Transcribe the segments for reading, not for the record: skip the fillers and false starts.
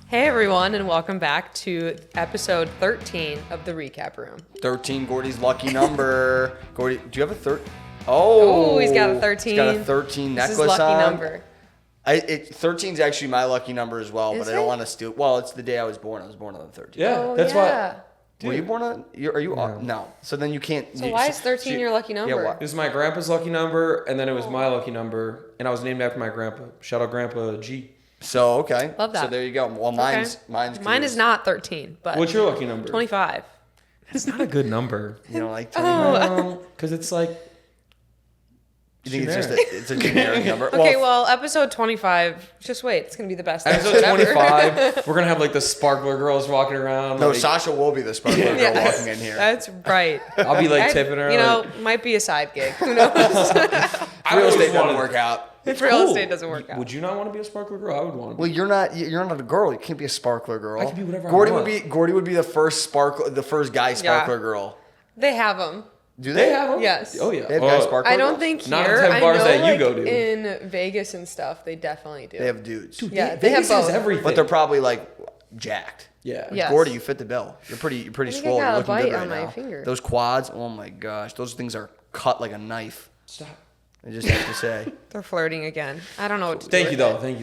Hey everyone, and welcome back to episode 13 of the Recap Room. 13, Gordy's lucky number. Gordy, do you have a 13? Oh, he's got a 13. He's got a 13 necklace this is lucky on. number. 13 is actually my lucky number as well, Is but I it? don't want to steal. Well, it's the day I was born. I was born on the 13th. Yeah, that's why. Were you born on? Are you? No. No. So then you can't. So why is 13 your lucky number? Yeah, why? It was my grandpa's lucky number, and then it was my lucky number, and I was named after my grandpa. Shout out Grandpa G. So okay. Love that. So there you go. Well, Okay. Mine is not 13, but What's your lucky number? 25. It's not a good number. You know, like. Because it's like. You think generic. it's a generic number? Okay, well, episode 25, just wait, it's going to be the best Episode ever. 25, we're going to have like the sparkler girls walking around. No, like, Sasha will be the sparkler girl Yes, walking in here. That's right. I'll be like tipping her. You know, like, might be a side gig. Who knows? I Real always estate doesn't wanted- work out. If real estate doesn't work out. Would you not want to be a sparkler girl? I would want to be. Well, you're not a girl. You can't be a sparkler girl. I can be whatever I Gordy want. would be the first guy sparkler girl. They have them. Do They they? have them? Yes. Oh, yeah. They have guy sparkler I don't girls? think here. Not at the I bars know, that you like, go to. in Vegas and stuff, they definitely do. They have dudes. Dude, Yeah, Vegas they have has both. everything. But they're probably like jacked. Yeah. Yes. Gordy, you fit the bill. You're pretty I think I swole. got You're a looking bite good right on my now. finger. Those quads, oh my gosh, those things are cut like a knife. Stop. I just have to say. They're flirting again. I don't know what to do. Thank you, with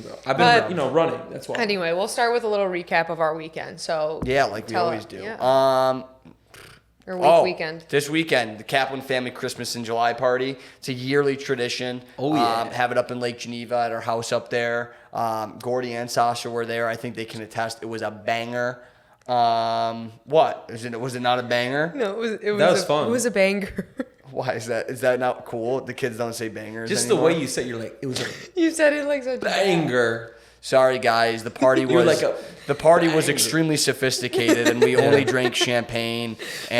though. I've But- been, running. That's why. it. Anyway, we'll start with a little recap of our weekend. So Yeah, like we tell always us- do. yeah. Or weekend. This weekend, the Kaplan Family Christmas in July party. It's a yearly tradition. Oh, yeah. Have it up in Lake Geneva at our house up there. Gordy and Sasha were there. I think they can attest. It was a banger. What? Was it not a banger? No, it That was fun. It was a banger. Why is that? Is that not cool? The kids don't say bangers Just anymore? the way you said, you're like, it was a You said it like such a banger. Sorry, guys. The party You were was like the party was banger. extremely sophisticated, and we only drank champagne kidding.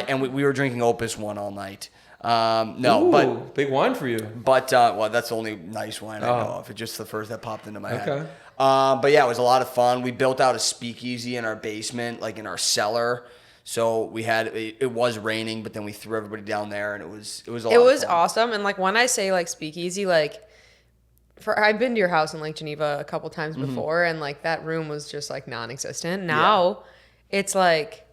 and we were drinking Opus One all night. No, Ooh, but big wine for you. well, that's the only nice wine I know of. It's just the first that popped into my head. Okay. But yeah, it was a lot of fun. We built out a speakeasy in our basement, like in our cellar. So we had it was raining, but then we threw everybody down there, and it was a lot. It was of fun. awesome. And like when I say like speakeasy, like I've been to your house in Lake Geneva a couple times Mm-hmm. before, and like that room was just like non-existent. Now it's like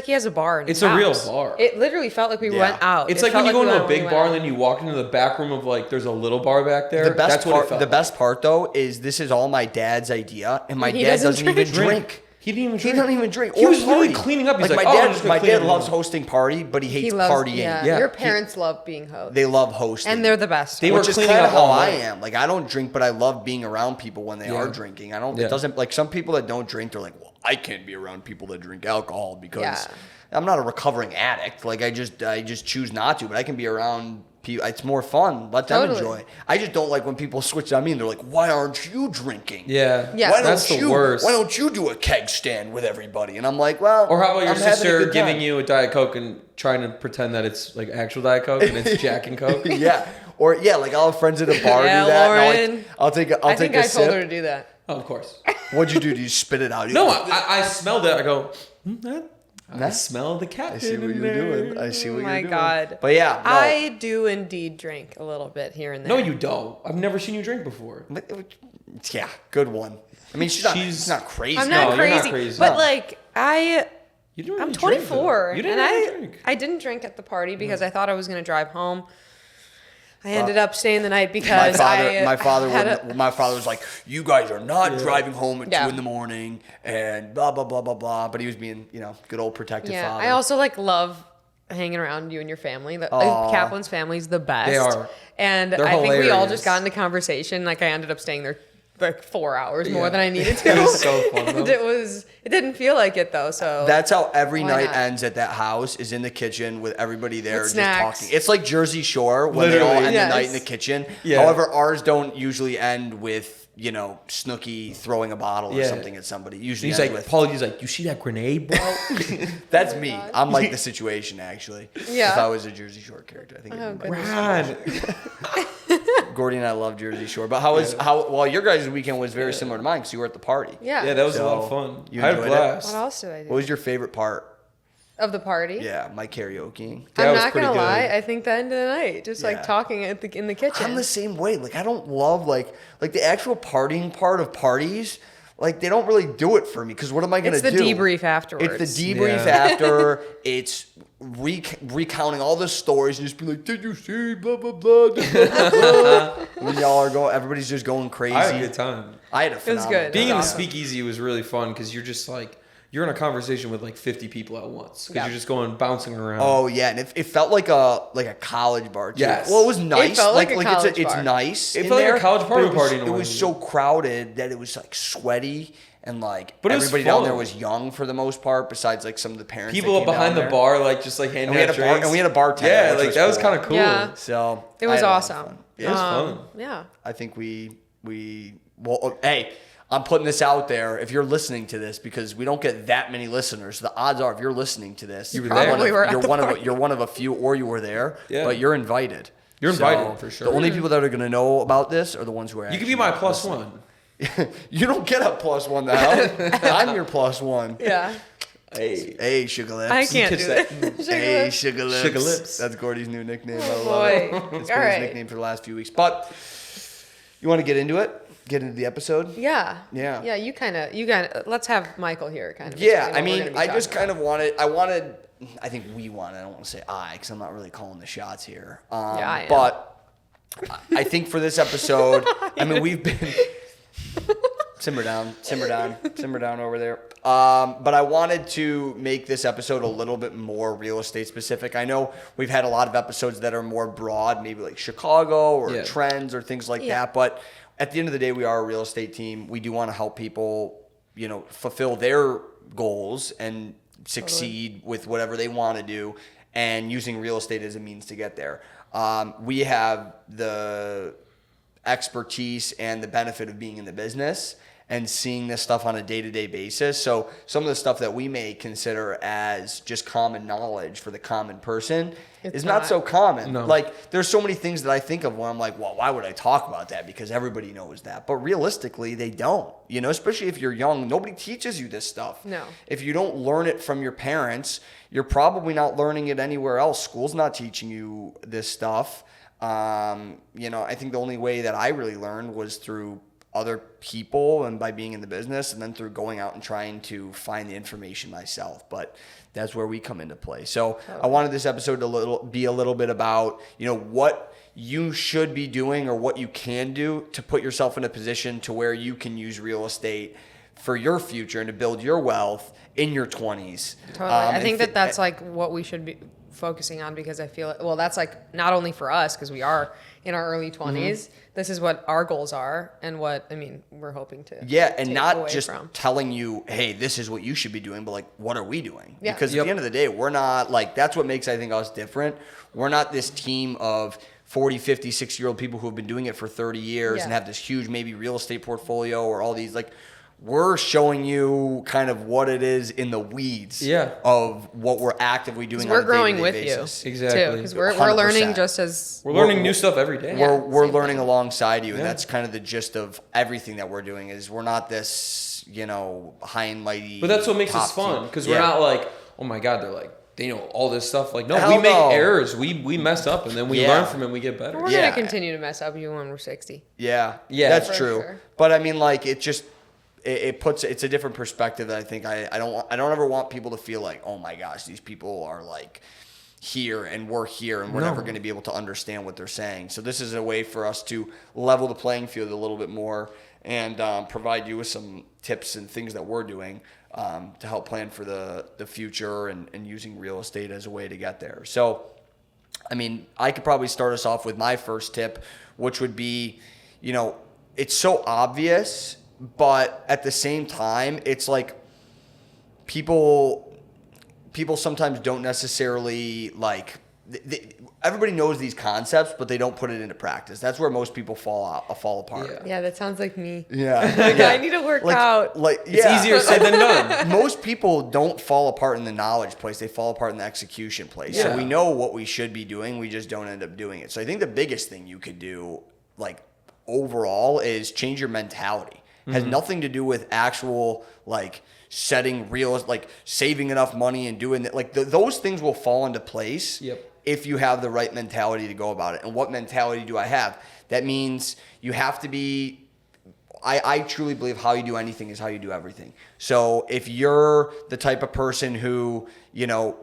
he has a bar in his It's a real house. bar. It literally felt like we Yeah. went out. It's It like when felt you go we into a went when big we bar went and then you walk into the back room of like, there's a little bar back there. The best That's what it part. felt The like. best part though is this is all my dad's idea, and my He dad doesn't doesn't even drink. drink. He didn't even He drink. doesn't even drink. He or was literally party. cleaning up. He's like, my "Oh, I'm dad. just gonna My clean dad up loves now." hosting party, but he hates He loves, partying. yeah. Yeah. Your parents love being hosts. They love hosting, and they're the best. They were which is cleaning kind of up how all I night. am. Like I don't drink, but I love being around people when they Yeah. are drinking. I don't. Yeah. It doesn't like some people that don't drink. They're like, well, I can't be around people that drink alcohol because Yeah. I'm not a recovering addict. Like I just choose not to. But I can be around people. It's more fun. Let them Totally. enjoy. I just don't like when people switch on me and they're like, why aren't you drinking? Yeah. Yeah. Why That's don't the you, worst. Why don't you do a keg stand with everybody? And I'm like, well, Or how about your I'm having a sister good giving time. you a Diet Coke and trying to pretend that it's like actual Diet Coke and it's Jack and Coke? Yeah. Or yeah, like I'll have friends at a bar Yeah, do that. Lauren. I'll take a I think a I sip. told her to do that. Oh, of course. What'd you do? Did you spit it out? No, I smelled it. I go, I smell the cat. I see what you're doing. I see what Oh you're my doing. God. But yeah, no. I do indeed drink a little bit here and there. No, you don't. I've never seen you drink before. Yeah, good one. I mean, she's not crazy. I'm not, No, you're not crazy, crazy. but No. like You didn't really I'm drink, 24, though. You didn't and really drink. I didn't drink at the party because I thought I was gonna drive home. I ended up staying the night because my father was like, "You guys are not driving home at 2 in the morning," and blah blah blah blah blah. But he was being, good old protective father. I also like love hanging around you and your family. Kaplan's family's the best. They are. And They're I think we all hilarious. just got into conversation. Like I ended up staying there like 4 hours more Yeah. than I needed to. It was so fun, And though. it didn't feel like it though. So That's how every Why night not? ends at that house, is in the kitchen with everybody there With just snacks. talking. It's like Jersey Shore when they all Literally. end Yes. the night in the kitchen. Yeah. However, ours don't usually end with, Snooki throwing a bottle or Yeah. something at somebody. Usually He's ends like, with, Paulie's like, you see that grenade, bro? that's me. I'm like the situation, actually. Yeah. If I was a Jersey Shore character, I think it'd be goodness. Rad. Gordy and I love Jersey Shore. But well, your guys' weekend was very similar to mine because you were at the party. yeah. Yeah, that was a So, lot of fun. you I had a enjoyed it? blast. What else did I do? What was your favorite part? Of the party? Yeah, my karaoke. That I'm was not pretty gonna good. lie. I think the end of the night, just Yeah. like talking in the kitchen. I'm the same way. Like I don't love like the actual partying part of parties. like they don't really do it for me because what am I going to do? It's the debrief afterwards. It's the debrief after. It's recounting all the stories and just be like, did you see blah, blah, blah, blah, blah, blah. When y'all are going, everybody's just going crazy. I had a good time. I had a phenomenal good. time. Being in the speakeasy was really fun because you're just like, you're in a conversation with like 50 people at once because you're just going bouncing around. Oh yeah, and it felt like a college bar too. Yes. Well, it was nice. It felt like a college it's bar. nice. It in felt like a there, college but party in a It way. was so crowded that it was like sweaty and like But it was everybody down fun. there was young for the most part. Besides like some of the parents. People that up came behind down the there. bar, like just like handing And we had out a bar, drinks. and we had a bartender. Yeah, which like that was cool. kind of cool. Yeah. So It I was had a lot of awesome. fun. It was fun. Yeah. I think we well, hey, I'm putting this out there. If you're listening to this, because we don't get that many listeners, the odds are if you're listening to this, You were there. Probably were at the you're one of a few, or you were there. Yeah. But you're invited. You're invited, for sure. The only people that are going to know about this are the ones who are. You actually could be my plus listening. one. You don't get a plus one now. I'm your plus one. Yeah. Hey, Sugar Lips. I can't catch do that. that. Hey, Sugar Lips. Sugar Lips. That's Gordy's new nickname. I Oh, love boy. it. It's All been his right. nickname for the last few weeks. But you want to get into it? Get into the episode? Yeah. Yeah. Yeah. You kind of. Let's have Michael here, kind of. Yeah, explain I what we're mean, gonna be I just talking kind of wanted, I think we wanted, I don't want to say I, because I'm not really calling the shots here. Yeah, I am. But I think for this episode, I mean, we've been, simmer down over there. But I wanted to make this episode a little bit more real estate specific. I know we've had a lot of episodes that are more broad, maybe like Chicago or Yeah. trends or things like Yeah. that. But at the end of the day, we are a real estate team. We do want to help people, fulfill their goals and succeed with whatever they want to do, and using real estate as a means to get there. We have the expertise and the benefit of being in the business and seeing this stuff on a day-to-day basis. So some of the stuff that we may consider as just common knowledge for the common person is not so common. No. Like there's so many things that I think of when I'm like, well, why would I talk about that? Because everybody knows that. But realistically, they don't. Especially if you're young, nobody teaches you this stuff. No. If you don't learn it from your parents, you're probably not learning it anywhere else. School's not teaching you this stuff. I think the only way that I really learned was through other people and by being in the business, and then through going out and trying to find the information myself. But that's where we come into play. So I wanted this episode to be a little bit about, what you should be doing or what you can do to put yourself in a position to where you can use real estate for your future and to build your wealth in your 20s. Totally. I think that's like what we should be focusing on, because I feel that's like not only for us, because we are in our early 20s. This is what our goals are and what we're hoping to and take not away just from. telling you, hey, this is what you should be doing, but like, what are we doing? Yeah. Because at the end of the day, we're not like, that's what makes, I think, us different. We're not this team of 40, 50, 60-year-old people who have been doing it for 30 years Yeah. and have this huge maybe real estate portfolio or all these, like, we're showing you kind of what it is in the weeds of what we're actively doing. We're on a growing day-to-day with basis. you, Exactly. because we're 100%. learning just as We're learning new stuff every day. We're same learning thing. alongside you, and that's kind of the gist of everything that we're doing. Is we're not this, high and mighty. But that's what makes us top fun, team. because we're not like, oh my God, they're like, they know all this stuff. Like, no, Hell we make no. errors. We mess up, and then we learn from it and we get better. we're Yeah. gonna continue to mess up even when we're 60. Yeah, Yeah. that's For true. sure. But I mean, like, it's a different perspective that I think I don't ever want people to feel like, oh my gosh, these people are like here and we're here and we're never going to be able to understand what they're saying. So this is a way for us to level the playing field a little bit more and provide you with some tips and things that we're doing to help plan for the future and using real estate as a way to get there. So, I mean, I could probably start us off with my first tip, which would be, it's so obvious, but at the same time, it's like people sometimes don't necessarily like. Everybody knows these concepts, but they don't put it into practice. That's where most people fall apart. Yeah, that sounds like me. Yeah, Like, I need to work out. It's easier said than done. Most people don't fall apart in the knowledge place. They fall apart in the execution place. So Yeah. we know what we should be doing. We just don't end up doing it. So I think the biggest thing you could do, like overall, is change your mentality. It has nothing to do with actual like setting real, like saving enough money and doing that. Like those things will fall into place. Yep. If you have the right mentality to go about it. And what mentality do I have? That means you have to be I truly believe how you do anything is how you do everything. So if you're the type of person who,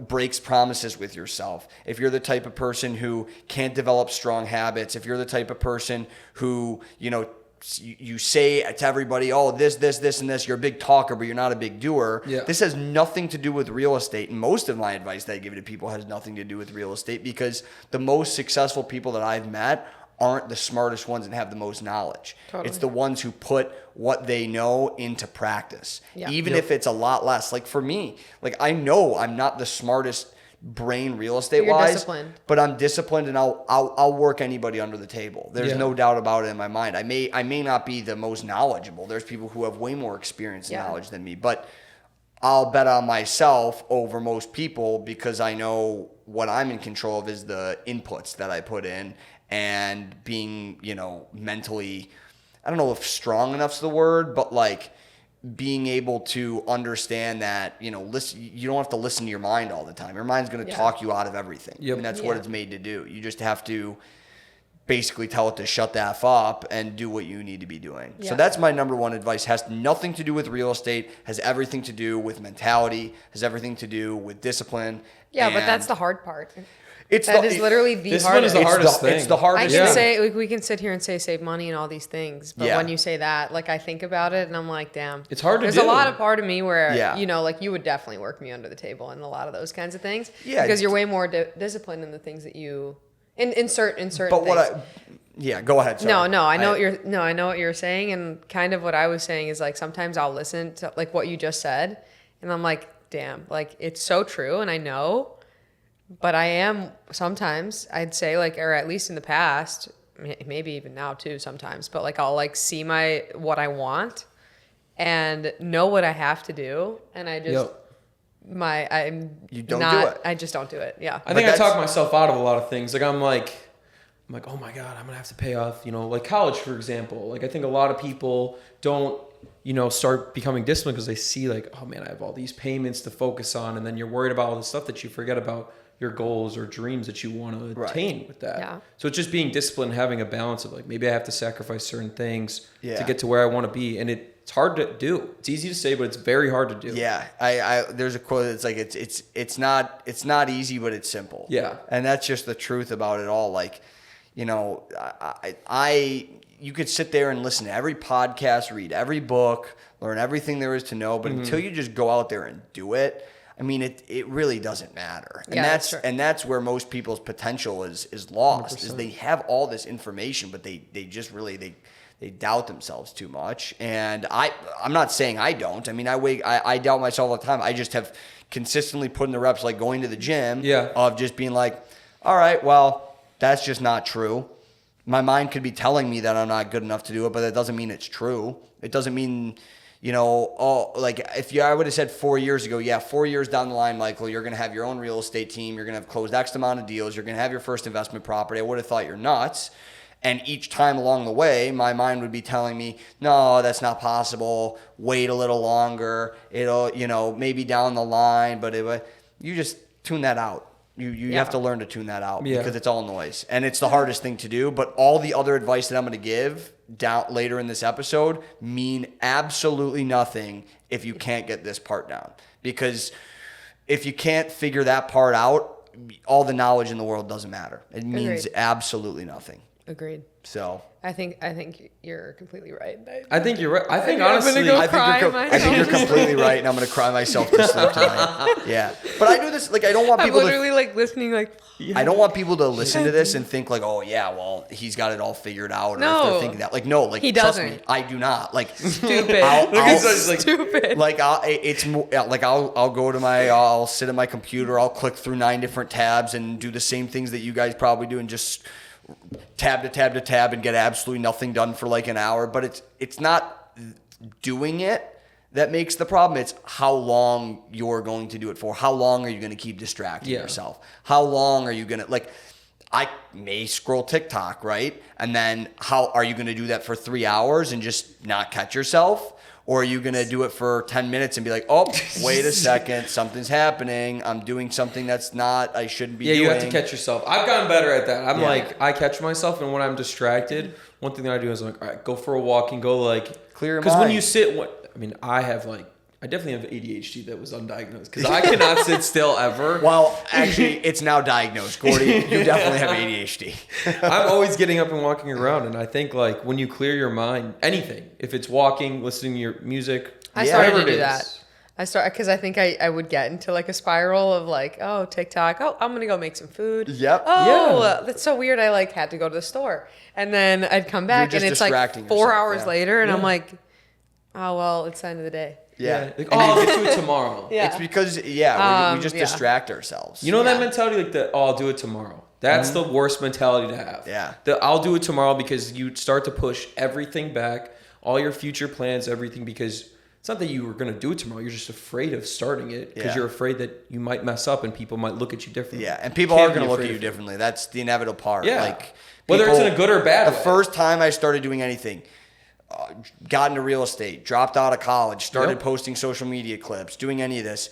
breaks promises with yourself, if you're the type of person who can't develop strong habits, if you're the type of person who, you say to everybody, oh, this, and this, you're a big talker, but you're not a big doer. Yeah. This has nothing to do with real estate. And most of my advice that I give to people has nothing to do with real estate, because the most successful people that I've met aren't the smartest ones and have the most knowledge. Totally. It's the ones who put what they know into practice, Yeah. even if it's a lot less. Like for me, I know I'm not the smartest brain real estate wise, disciplined. but I'm disciplined, and I'll work anybody under the table. There's Yeah. no doubt about it in my mind. I may not be the most knowledgeable. There's people who have way more experience and Yeah. knowledge than me, but I'll bet on myself over most people because I know what I'm in control of is the inputs that I put in, and being, mentally, I don't know if strong enough's the word, but being able to understand that, listen, you don't have to listen to your mind all the time. Your mind's going to Yeah. talk you out of everything. Yep. And that's what Yeah. it's made to do. You just have to basically tell it to shut the F up and do what you need to be doing. Yeah. So that's my number one advice. Has nothing to do with real estate, has everything to do with mentality, has everything to do with discipline. Yeah, but that's And the hard part. it's That is literally the Discipline is hardest. the hardest It's the thing. hardest I can thing. say we can sit here and say save money and all these things, but Yeah. when you say that, I think about it and I'm like, damn, It's hard to There's do. a lot of part of me where Yeah. you would definitely work me under the table and a lot of those kinds of things. Yeah. because you're way more disciplined in the things that you in certain But things. go ahead. Sorry. No, I know what you're saying, and kind of what I was saying is sometimes I'll listen to what you just said, and I'm like, damn, it's so true, and I know. But I am sometimes, I'd say, or at least in the past, maybe even now too sometimes, but I'll see what I want and know what I have to do. And I just, Yep. You don't do it. I just don't do it. Yeah. I think I that's- talk myself out of a lot of things. I'm like, oh my God, I'm gonna have to pay off, college, for example. I think a lot of people don't, start becoming disciplined because they see oh man, I have all these payments to focus on, and then you're worried about all the stuff that you forget about your goals or dreams that you want to attain with that. Yeah. So it's just being disciplined, having a balance of maybe I have to sacrifice certain things Yeah. to get to where I want to be, and it's hard to do. It's easy to say, but it's very hard to do. Yeah, I there's a quote that's it's not easy, but it's simple. Yeah. And that's just the truth about it all. You could sit there and listen to every podcast, read every book, learn everything there is to know, but until you just go out there and do it, it really doesn't matter. And Yeah, that's true. that's where most people's potential is lost. 100%. Is they have all this information, but they just really they doubt themselves too much. And I'm not saying I don't. I doubt myself all the time. I just have consistently put in the reps, going to the gym, Yeah. of just being all right, well, that's just not true. My mind could be telling me that I'm not good enough to do it, but that doesn't mean it's true. It doesn't mean, if I would have said 4 years ago, 4 years down the line, Michael, you're going to have your own real estate team. You're going to have closed X amount of deals. You're going to have your first investment property. I would have thought you're nuts. And each time along the way, my mind would be telling me, no, that's not possible. Wait a little longer. It'll, maybe down the line, but you just tune that out. You have to learn to tune that out because it's all noise. And it's the hardest thing to do. But all the other advice that I'm going to give down later in this episode mean absolutely nothing if you can't get this part down. Because if you can't figure that part out, all the knowledge in the world doesn't matter. It means absolutely nothing. Agreed. So I think you're completely right. I think you're right. I think I'm honestly, gonna go I cry think you're completely right, and I'm going to cry myself to sleep tonight. Yeah. But I do this, I don't want I'm people to... literally listening I don't want people to listen to this and think oh yeah, well, he's got it all figured out. Or if No. they're thinking that, no, He trust doesn't. me, I do not. Stupid. Stupid. I'll sit at my computer, I'll click through 9 different tabs and do the same things that you guys probably do, and just tab to tab to tab and get absolutely nothing done for an hour. But it's not doing it that makes the problem. It's how long you're going to do it for. How long are you going to keep distracting yourself? How long are you going to, I may scroll TikTok, right? And then how are you going to do that for 3 hours and just not catch yourself? Or are you going to do it for 10 minutes and be oh, wait a second, something's happening. I'm doing something that's not, I shouldn't be doing. Yeah, you have to catch yourself. I've gotten better at that. I catch myself, and when I'm distracted, one thing that I do is all right, go for a walk and go Clear your mind. Because when you sit, I definitely have ADHD that was undiagnosed because I cannot sit still ever. Well, actually, it's now diagnosed. Gordy, you definitely have ADHD. I'm always getting up and walking around, and I think like when you clear your mind, anything, if it's walking, listening to your music, I started whatever to it do is. that. Because I think I would get into like a spiral of like, oh, TikTok. Oh, I'm going to go make some food. Yep. Oh, Yeah. that's so weird. I like had to go to the store. And then I'd come back just and it's like distracting 4 yourself, hours yeah. later. And I'm Yeah. like, oh, well, it's the end of the day. Yeah. Like, I'll get to it tomorrow. Yeah. It's because, we just yeah. distract ourselves. You know that Yeah. mentality, like I'll do it tomorrow. That's the worst mentality to have. Yeah. I'll do it tomorrow because you start to push everything back, all your future plans, everything, because it's not that you were going to do it tomorrow. You're just afraid of starting it because you're afraid that you might mess up and people might look at you differently. Yeah, and people are going to look at you differently. That's the inevitable part. Yeah. Like, Whether it's in a good or bad The way. first time I started doing anything, got into real estate, dropped out of college, started Yep. posting social media clips, doing any of this.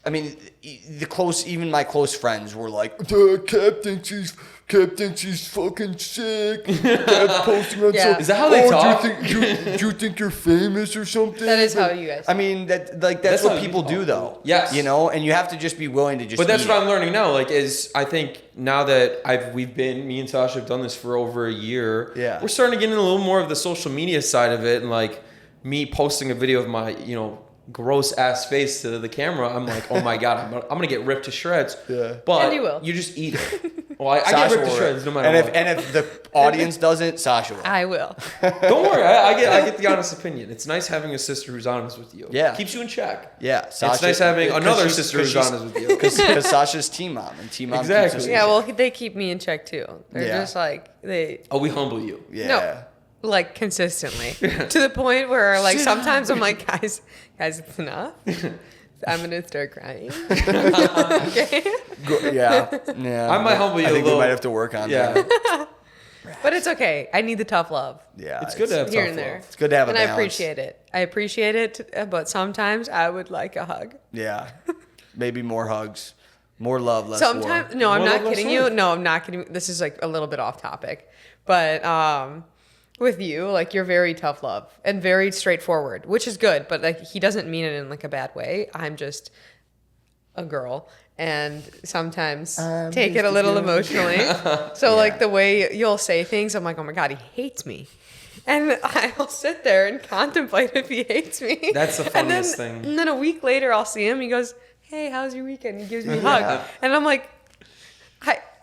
I mean, even my close friends were like, Cap thinks he's fucking sick. Cap posting on Yeah. Is that how they talk? Do you think you're famous or something? That is how you guys I mean, that's That's what how you people do, talk. though. Yes. You know, and you have to just be willing to just. But that's eat what it. I'm learning now. Like, I think now that me and Sasha have done this for over a year. Yeah. We're starting to get into a little more of the social media side of it, and like me posting a video of my, gross ass face to the camera. I'm like, oh my god, I'm gonna get ripped to shreds. Yeah. But And you will. You just eat it. Well, I get Sasha ripped to will. shreds no matter and what. if the audience doesn't, Sasha will. I will. Don't worry, I get the honest opinion. It's nice having a sister who's honest with you. Yeah. Keeps you in check. Yeah, Sasha, It's nice having 'cause another she's- sister 'cause who's she's- honest with you. Because Sasha's team mom, and team mom Exactly. keeps us in Yeah, check. well, they keep me in check too. They're Yeah. just like, Oh, we humble you. Yeah. No. Like consistently to the point where like sometimes I'm like, guys, it's enough. I'm gonna start crying. Okay. Yeah. I might humble you I a think little. we might have to work on Yeah. that. But it's okay. I need the tough love Yeah. It's good to have here tough and there. love. It's good to have a and I balance. appreciate it. I appreciate it, but sometimes I would like a hug. Yeah. Maybe more hugs. More love, less Sometimes, war. no, I'm More not love, less kidding war. you. No, I'm not kidding. This is like a little bit off topic, but with you, like you're very tough love and very straightforward, which is good. But like he doesn't mean it in like a bad way. I'm just a girl, and sometimes take it a little emotionally. So like the way you'll say things, I'm like, oh my god, he hates me. And I'll sit there and contemplate if he hates me. That's the And then- funniest thing. And then a week later, I'll see him. He goes, hey, how's your weekend? He gives me a hug. Yeah. And I'm like,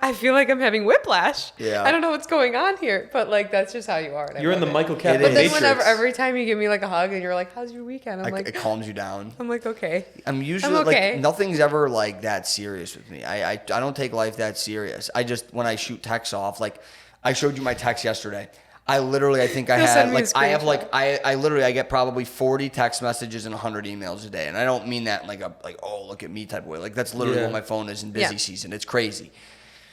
I feel like I'm having whiplash. Yeah. I don't know what's going on here. But like, that's just how you are. and I You're in love the it. Michael Capp It But then is. whenever, every time you give me like a hug and you're like, how's your weekend? I'm It like, calms you down. okay. I'm usually okay. like nothing's ever like that serious with me. I don't take life that serious. I just when I shoot texts off, like I showed you my text yesterday. I think I He'll had send me a like I have screenshot. like I literally I get probably 40 text messages and 100 emails a day, and I don't mean that in like a like oh look at me type of way. Like that's literally Yeah. what my phone is in busy Yeah. season. It's crazy.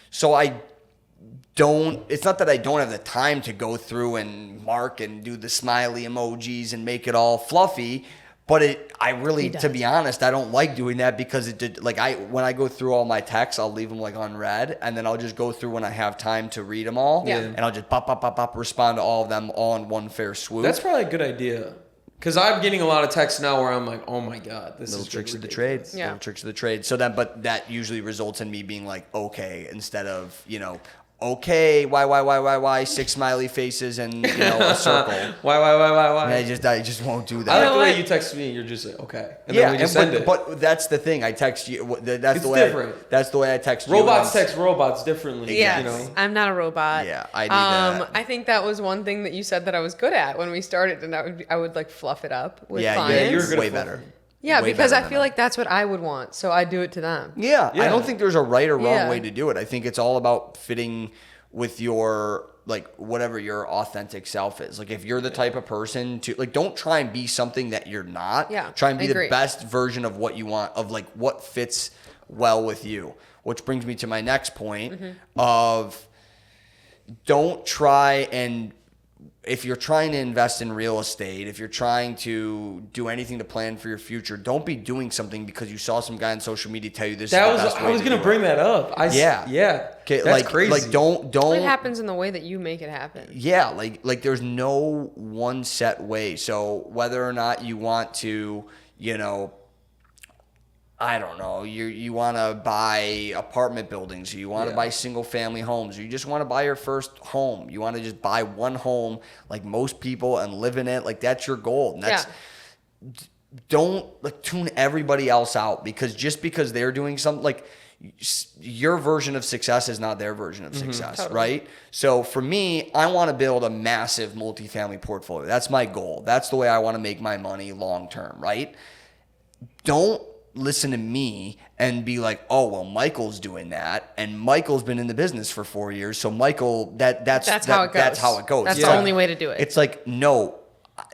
So it's not that I don't have the time to go through and mark and do the smiley emojis and make it all fluffy, but I really, to be honest, I don't like doing that because when I go through all my texts, I'll leave them like unread, and then I'll just go through when I have time to read them all, Yeah. and I'll just pop, respond to all of them all in one fair swoop. That's probably a good idea. Because I'm getting a lot of texts now where I'm like, oh my god, this little is tricks of the ridiculous. trade. Yeah. Little tricks of the trade. So then, but that usually results in me being like, okay, instead of, okay, why, 6 smiley faces and, a circle. Why? And I just won't do I that. like know the way what? you text me. You're just like, okay, and Yeah, then we just end it. but that's the thing. I text you. That's It's the way. different. That's the way I text you. Robots text robots differently. Yes, You know? I'm not a robot. Yeah, I need that. I think that was one thing that you said that I was good at when we started, and I would like fluff it up with clients. you're good way at better. Yeah, way because better I than feel that. like that's what I would want, so I do it to them. Yeah, I Yeah. don't think there's a right or wrong Yeah. way to do it. I think it's all about fitting with your whatever your authentic self is. Like if you're the type of person to don't try and be something that you're not. Yeah, Try and be I agree. the best version of what you want, of what fits well with you. Which brings me to my next point Mm-hmm. of don't try and if you're trying to invest in real estate, if you're trying to do anything to plan for your future, don't be doing something because you saw some guy on social media tell you this is the best way I was to going do to bring it. that up. Yeah. Okay, That's crazy. Like don't. It happens in the way that you make it happen. Yeah, like there's no one set way. So whether or not you want to, I don't know, you want to buy apartment buildings, or you want to buy single family homes, or you just want to buy your first home. You want to just buy one home like most people and live in it. Like that's your goal. And that's don't like tune everybody else out because they're doing something like your version of success is not their version of success, totally. right? So for me, I want to build a massive multifamily portfolio. That's my goal. That's the way I want to make my money long term, right? Don't listen to me and be like, oh, well, Michael's doing that, and Michael's been in the business for 4 years, so Michael, that's how it goes. That's how it goes. That's the only way to do it. It's like, no,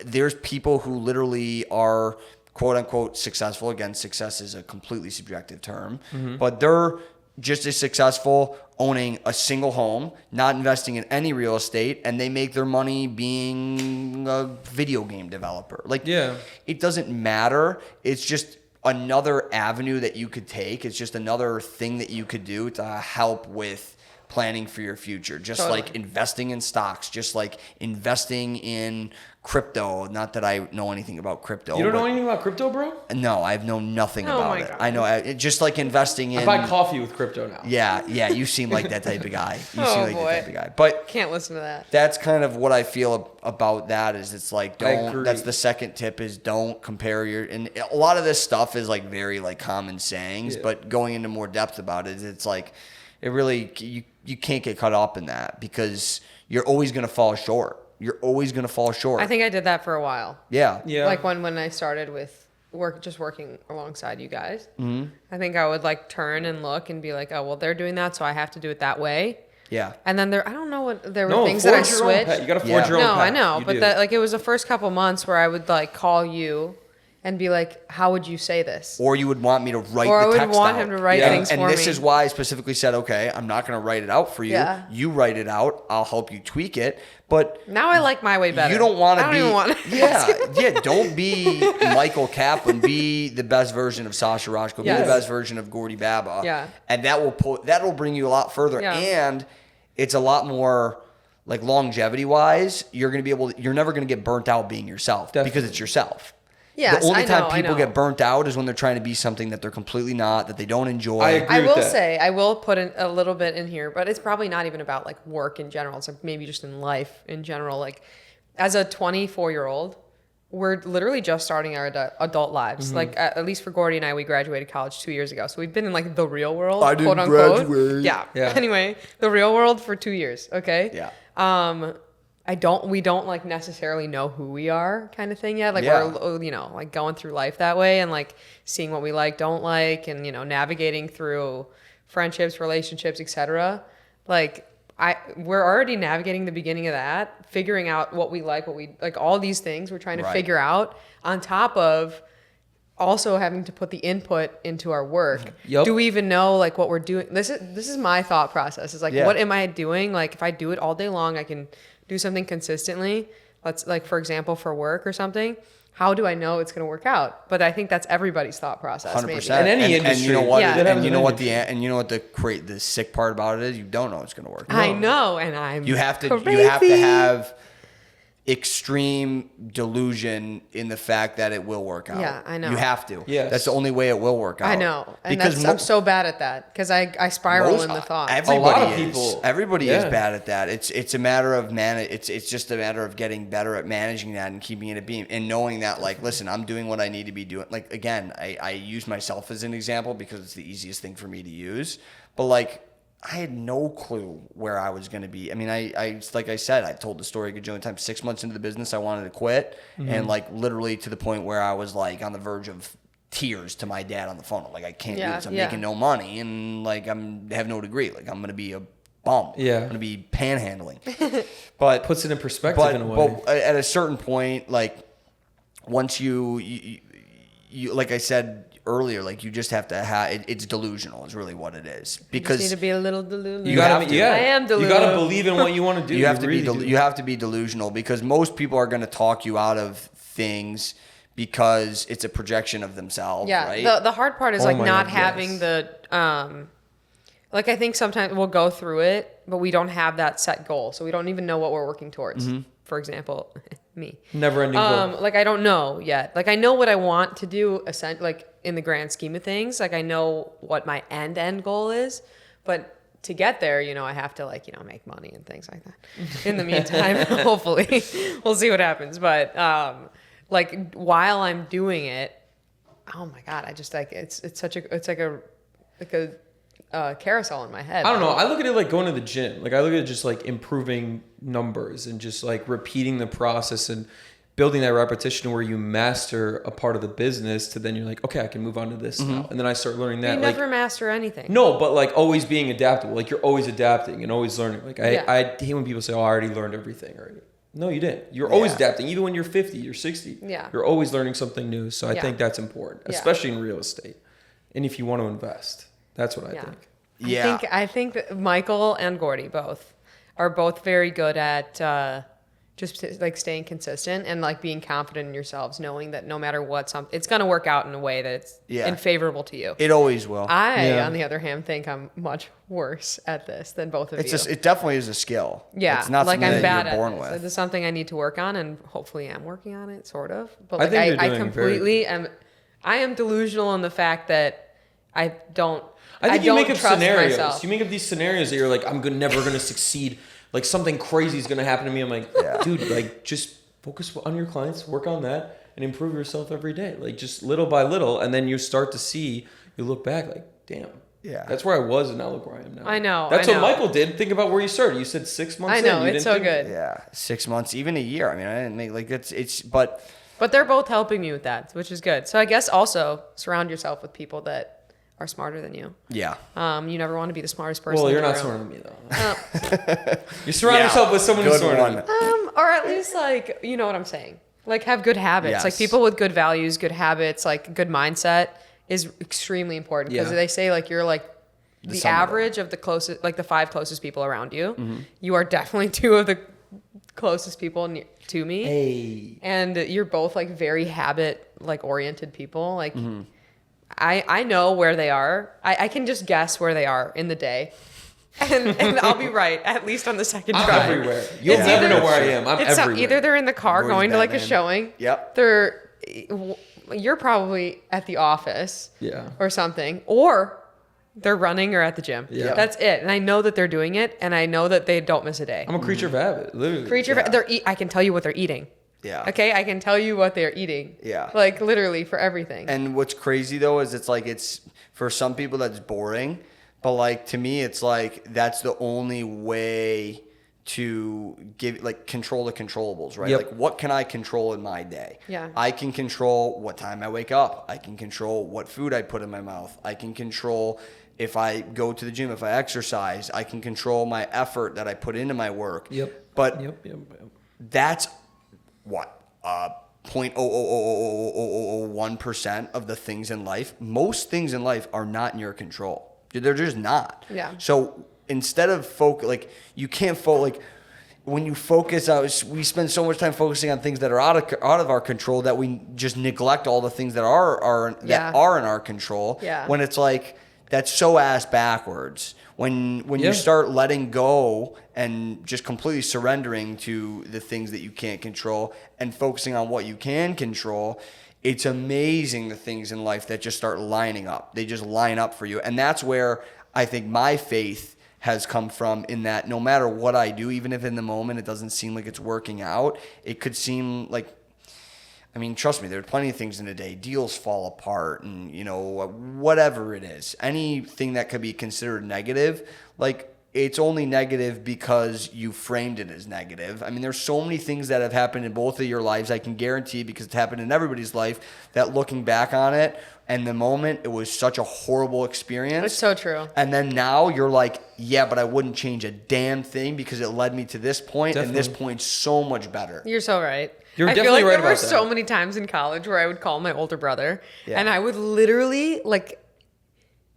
there's people who literally are quote unquote successful. Again, success is a completely subjective term, but they're just as successful owning a single home, not investing in any real estate, and they make their money being a video game developer. Like, it doesn't matter. It's just another avenue that you could take. It's just another thing that you could do to help with planning for your future. Just like investing in stocks, just like investing in crypto. Not that I know anything about crypto. You don't know anything about crypto, bro? No, I've known nothing Oh about my it. God. I know, just like investing in. I buy coffee with crypto now. Yeah, you seem like that type of guy. You Oh, seem like boy. that type of guy. But Can't listen to that. that's kind of what I feel about that. Is it's like I don't. agree. That's the second tip. Is don't compare your. And a lot of this stuff is like very like common sayings, but going into more depth about it, it's like it really you can't get caught up in that because you're always gonna fall short. You're always gonna fall short. I think I did that for a while. Yeah. Like when I started with working alongside you guys. I think I would like turn and look and be like, oh, well, they're doing that, so I have to do it that way. Yeah. And then I don't know what, there were things that I forge your own switched. path. You got to forge your own No, path. I know, You but do. that like it was the first couple months where I would like call you and be like, how would you say this? Or you would want me to write Or I the would text want out. him to write Yeah. things And for me. this is why I specifically said, okay, I'm not going to write it out for you. Yeah. You write it out. I'll help you tweak it. But Now I like my way better. you don't want to be. I don't even want to. Yeah. Don't be Michael Kaplan. Be the best version of Sasha Rashko. Be Yes. the best version of Gordy Baba. Yeah. And that'll bring you a lot further. Yeah. And it's a lot more like longevity wise. You're never going to get burnt out being yourself because it's yourself. Yes, the only I time know, people get burnt out is when they're trying to be something that they're completely not, that they don't enjoy. I agree. I with will that. say, I will put in a little bit in here, but it's probably not even about like work in general. It's like maybe just in life in general. Like as a 24-year-old, we're literally just starting our adult lives. Like at least for Gordy and I, we graduated college 2 years ago. So we've been in like the real world, I didn't quote unquote. graduate. Yeah. Yeah. Anyway, the real world for 2 years. Okay. Yeah. We don't like necessarily know who we are kind of thing yet. Like Yeah. we're, like going through life that way and like seeing what we like, don't like, and, navigating through friendships, relationships, etc. Like we're already navigating the beginning of that, figuring out what we like, all these things we're trying to Right. figure out on top of also having to put the input into our work. Yep. Do we even know like what we're doing? This is my thought process. Is like, Yeah. what am I doing? Like if I do it all day long, I can do something consistently. Let's like, for example, for work or something. How do I know it's going to work out? But I think that's everybody's thought process. 100%. Maybe. In any And industry. you know what? Yeah. That happens And you in know any what industry. the sick part about it is? You don't know it's going to work. I know, and I'm You have to crazy. have extreme delusion in the fact that it will work out. Yeah, I know. You have to. Yes. That's the only way it will work out. I know, and Because I'm so bad at that because I spiral in the thought. Everybody A lot of is. people- Everybody is yeah. bad at that. It's a matter of it's just a matter of getting better at managing that and keeping it a beam and knowing that like, listen, I'm doing what I need to be doing. Like again, I use myself as an example because it's the easiest thing for me to use. But like I had no clue where I was going to be. I mean, I like I said, I told the story a gajillion times. 6 months into the business, I wanted to quit, and like literally to the point where I was like on the verge of tears to my dad on the phone. I'm like, I can't do this. I'm making no money, and like I have no degree. Like I'm going to be a bum. Yeah. I'm going to be panhandling. But Puts it in perspective in a way. But at a certain point, like once you you, like I said earlier, like you just have to have it's delusional is really what it is, because you just need to be a little delusional. You have to. I am delusional. You got to believe in what you want to do. you have to you have to be delusional, because most people are going to talk you out of things because it's a projection of themselves. Yeah. Right. The hard part is not having the like, I think sometimes we'll go through it, but we don't have that set goal, so we don't even know what we're working towards. For example, me. Never ending goal. Like, I don't know yet. Like, I know what I want to do, like in the grand scheme of things. Like, I know what my end goal is, but to get there, I have to, like, make money and things like that. In the meantime, hopefully, we'll see what happens. But like, while I'm doing it, oh my God, I just, like, it's like a carousel in my head. I don't know. I look at it like going to the gym. Like, I look at it just like improving numbers and just like repeating the process and building that repetition where you master a part of the business to then you're like, okay, I can move on to this now. And then I start learning that. You never master anything. No, but like always being adaptable. Like, you're always adapting and always learning. Like, I hate when people say, oh, I already learned everything already. No, you didn't. You're always adapting. Even when you're 50, you're 60. Yeah. You're always learning something new. So I think that's important, especially in real estate. And if you want to invest, that's what I think. Yeah. I think that Michael and Gordy are both very good at just like staying consistent and like being confident in yourselves, knowing that no matter what, it's going to work out in a way that's favorable to you. It always will. On the other hand, think I'm much worse at this than both of you. It definitely is a skill. Yeah. It's not like, something I'm that bad you're born at it. with. So this is something I need to work on, and hopefully I'm working on it, sort of. But I like, think I you're doing completely I am delusional in the fact that I think you make up trust scenarios. myself. You make up these scenarios that you're like, I'm never going to succeed. Like, something crazy is going to happen to me. I'm like, dude, like, just focus on your clients, work on that, and improve yourself every day. Like, just little by little. And then you start to see, you look back like, damn. Yeah. That's where I was, and now look where I am now. I know. That's what Michael did. Think about where you started. You said 6 months I know, it's so good. Yeah. 6 months, even a year. I mean, I didn't make, like, But they're both helping me with that, which is good. So I guess also surround yourself with people that are smarter than you. Yeah. You never want to be the smartest person. Well, you're in the not room. smarter than me, though. You surround yourself with someone who's smarter than you. Or at least, like, you know what I'm saying. Like, have good habits. Yes. Like, people with good values, good habits, like good mindset is extremely important, because they say, like, you're like the average of the closest, like the 5 closest people around you. Mm-hmm. You are definitely 2 of the closest people to me. Hey. And you're both like very habit like oriented people. Like, I know where they are. I can just guess where they are in the day. And I'll be right, at least on the second I'm try. everywhere. You'll never know where I am. I'm everywhere. Either they're in the car going to like a showing. Yep. You're probably at the office. Yeah. Or something. Or they're running or at the gym. Yeah. That's it. And I know that they're doing it, and I know that they don't miss a day. I'm a creature of habit, literally. I can tell you what they're eating. Yeah. Okay, I can tell you what they're eating. Yeah. Like, literally for everything. And what's crazy though is it's for some people that's boring, but like to me it's like that's the only way to control the controllables, right? Yep. Like, what can I control in my day? Yeah. I can control what time I wake up. I can control what food I put in my mouth. I can control if I go to the gym, if I exercise. I can control my effort that I put into my work. Yep. But Yep. that's what 0.00001% of the things in life. Most things in life are not in your control. They're just not. Yeah. So instead of you can't when you focus we spend so much time focusing on things that are out of our control that we just neglect all the things that are in our control. Yeah. When it's like, that's so ass backwards. When you start letting go and just completely surrendering to the things that you can't control and focusing on what you can control, it's amazing the things in life that just start lining up. They just line up for you. And that's where I think my faith has come from, in that no matter what I do, even if in the moment it doesn't seem like it's working out, it could seem like, I mean, trust me, there are plenty of things in a day. Deals fall apart and, whatever it is. Anything that could be considered negative, like, it's only negative because you framed it as negative. I mean, there's so many things that have happened in both of your lives. I can guarantee, because it's happened in everybody's life, that looking back on it, and the moment, it was such a horrible experience. It's so true. And then now you're like, yeah, but I wouldn't change a damn thing because it led me to this point, Definitely. and this point's so much better. You're so right. You're I feel definitely like right there were about that. so many times in college where I would call my older brother Yeah. and I would literally like,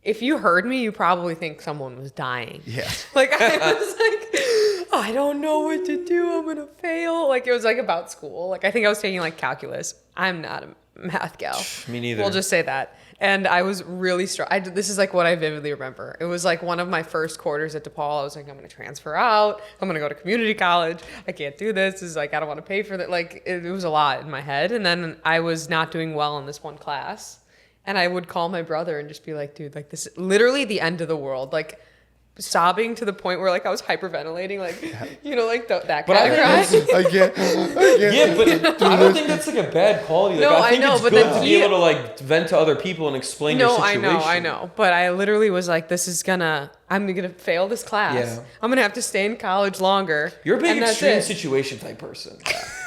if you heard me, you probably think someone was dying. Yeah. Like I was like, I don't know what to do. I'm going to fail. Like it was like about school. Like I think I was taking like calculus. I'm not a math gal. Me neither. We'll just say that. And I was really this is like what I vividly remember. It was like one of my first quarters at DePaul. I was like, I'm going to transfer out. I'm going to go to community college. I can't do this. This is like, I don't want to pay for that. Like it was a lot in my head. And then I was not doing well in this one class. And I would call my brother and just be like, dude, like this is literally the end of the world. Like sobbing to the point where like I was hyperventilating, like, you know, like that But kind of cry. I can't. Yeah, but I don't think that's like a bad quality. Like, No, I think I know, it's but good then to be able to like vent to other people and explain your No, situation. I know. But I literally was like, I'm gonna fail this class. Yeah. I'm gonna have to stay in college longer. You're a big and that's extreme it. situation type person.